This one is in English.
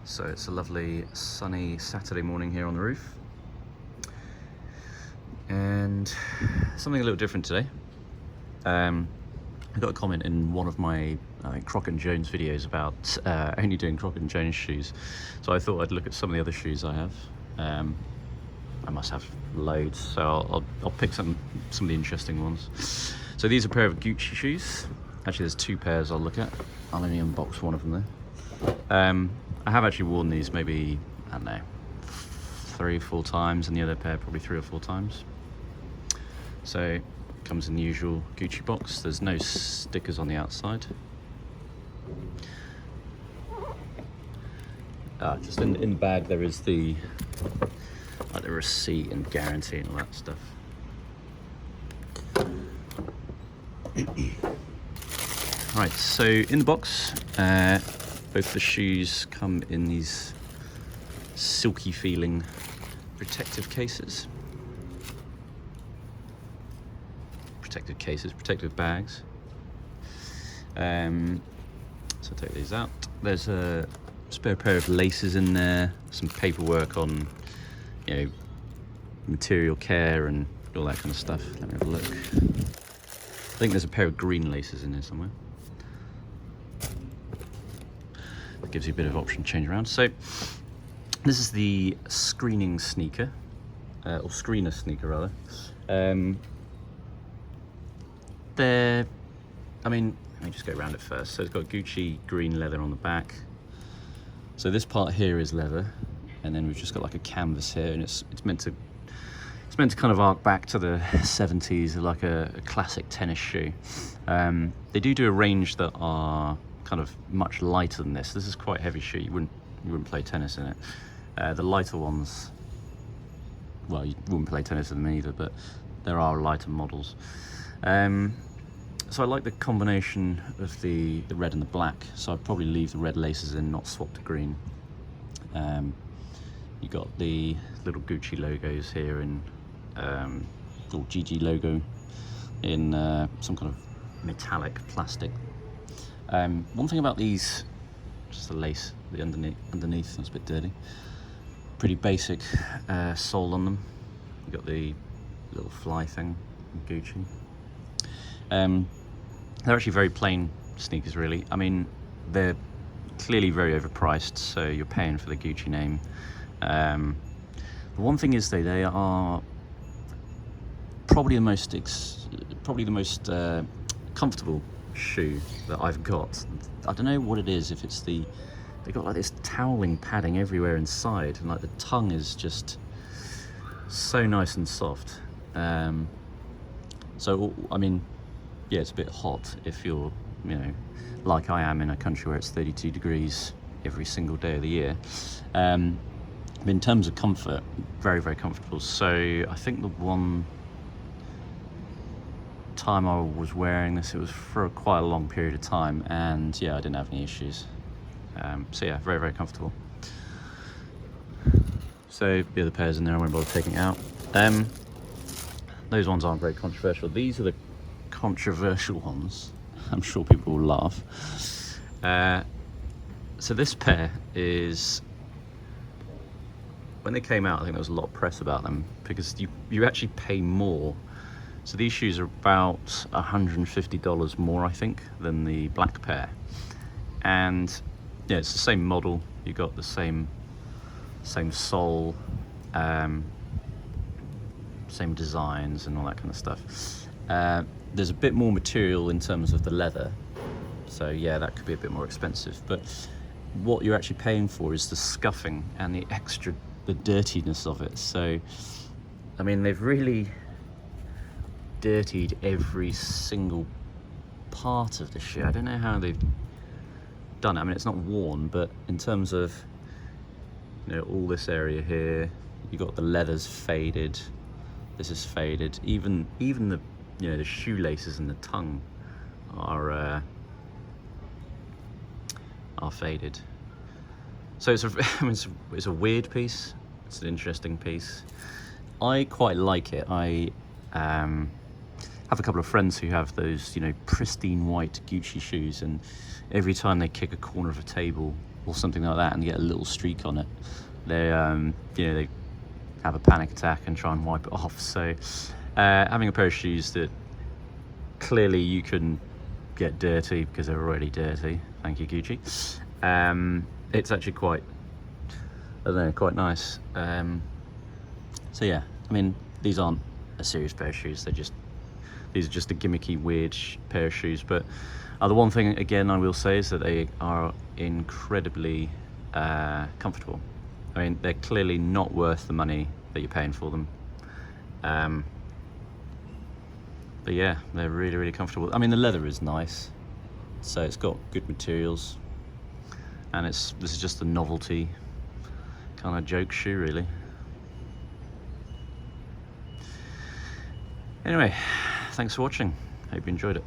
So it's a lovely sunny Saturday morning here on the roof, and something a little different today. I got a comment in one of my Crockett & Jones videos about only doing Crockett & Jones shoes, so I thought I'd look at some of the other shoes I have. I must have loads, so I'll pick some of the interesting ones. So these are a pair of Gucci shoes. Actually, there's two pairs I'll look at. I'll only unbox one of them though. I have actually worn these maybe, I don't know, 3 or 4 times, and the other pair probably 3 or 4 times. So comes in the usual Gucci box. There's no stickers on the outside. Just in the bag there is the receipt and guarantee and all that stuff. Right, so in the box, both the shoes come in these silky feeling protective cases. Protective bags. So take these out. There's a spare pair of laces in there, some paperwork on, material care and all that kind of stuff. Let me have a look. I think there's a pair of green laces in there somewhere. That gives you a bit of option to change around. So this is the screening sneaker, or screener sneaker rather. Let me just go around it first. So it's got Gucci green leather on the back. So this part here is leather, and then we've just got like a canvas here, and it's meant to kind of arc back to the 70s, like a classic tennis shoe. They do a range that are kind of much lighter than this. This is quite a heavy shoe. You wouldn't play tennis in it. The lighter ones, well, you wouldn't play tennis in them either, but there are lighter models. So I like the combination of the red and the black, so I'd probably leave the red laces in, not swap to green. You got the little Gucci logos here in, or GG logo in some kind of metallic plastic. One thing about these, just the lace, the underneath, that's a bit dirty. Pretty basic sole on them. You got the little fly thing from Gucci. They're actually very plain sneakers, really. I mean, they're clearly very overpriced, so you're paying for the Gucci name. The one thing is, though, they are probably the most comfortable shoe that I've got. I don't know what it is. If it's they got like this toweling padding everywhere inside, and like the tongue is just so nice and soft. So I mean, yeah, it's a bit hot if you're, like I am, in a country where it's 32 degrees every single day of the year. But in terms of comfort, very, very comfortable. So I think the one time I was wearing this, it was for quite a long period of time, and yeah, I didn't have any issues. So yeah, very, very comfortable. So the other pairs in there, I won't bother taking it out. Those ones aren't very controversial. These are the controversial ones. I'm sure people will laugh. So this pair is, when they came out, I think there was a lot of press about them because you actually pay more. So these shoes are about $150 more, I think, than the black pair. And yeah, it's the same model. You got the same sole, same designs and all that kind of stuff. There's a bit more material in terms of the leather, so yeah, that could be a bit more expensive, but what you're actually paying for is the scuffing and the dirtiness of it. So I mean, they've really dirtied every single part of the shoe. I don't know how they've done it. I mean, it's not worn, but in terms of all this area here, you got the leather's faded, this is faded, even the the shoelaces and the tongue are faded. So it's a weird piece. It's an interesting piece. I quite like it. I have a couple of friends who have those, pristine white Gucci shoes, and every time they kick a corner of a table, or something like that and get a little streak on it, they they have a panic attack and try and wipe it off. So having a pair of shoes that clearly you can get dirty because they're already dirty, thank you Gucci, it's actually quite, I don't know, quite nice. So yeah, I mean, these aren't a serious pair of shoes, these are just a gimmicky weird pair of shoes. But the one thing again I will say is that they are incredibly comfortable. I mean, they're clearly not worth the money that you're paying for them. But yeah, they're really, really comfortable. I mean, the leather is nice, so it's got good materials, and this is just a novelty kind of joke shoe, really. Anyway, thanks for watching. Hope you enjoyed it.